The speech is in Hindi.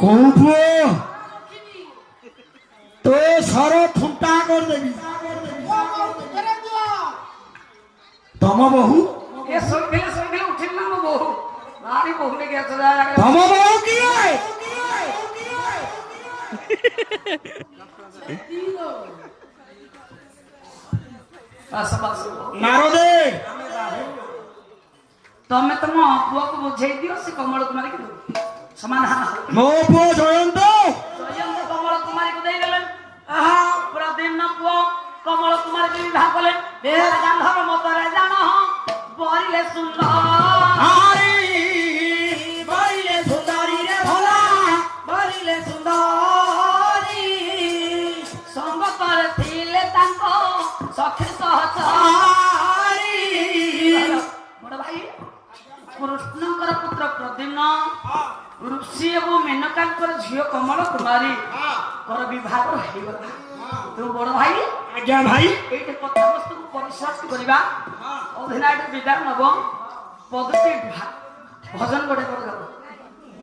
कौन पुओ तो सर ठुंटा कर देवी तम बहु ये सोइले उठिल ना बहु भारी बहु ने गया चला तम बहु की है मारो दे तमे तम पुआ को बुझाई दियो से कमल कुमारी के समाधान मो पुओ जयंत जयंत कमल कुमारी को दे देलन आहा पूरा दिन न पुआ कमल कुमारी के विवाह कले बेहर गांधर मतरे जानो बरिले सुंदर आरी बरिले सुंदरी रे भला बरिले सुंदरी संग कर थिले तांको सखी सहचारी बड़ भाई कृष्णकर पुत्र प्रद्युम्न ऋषि एवं मेनकांकर झियो कमल कुमारी कर विवाह होइगला तू बड़ भाई आज्ञा भाई एटे कथा वस्तु को परिश्रम करिबा अभिनय विदा नब पदती भजन गोटे कर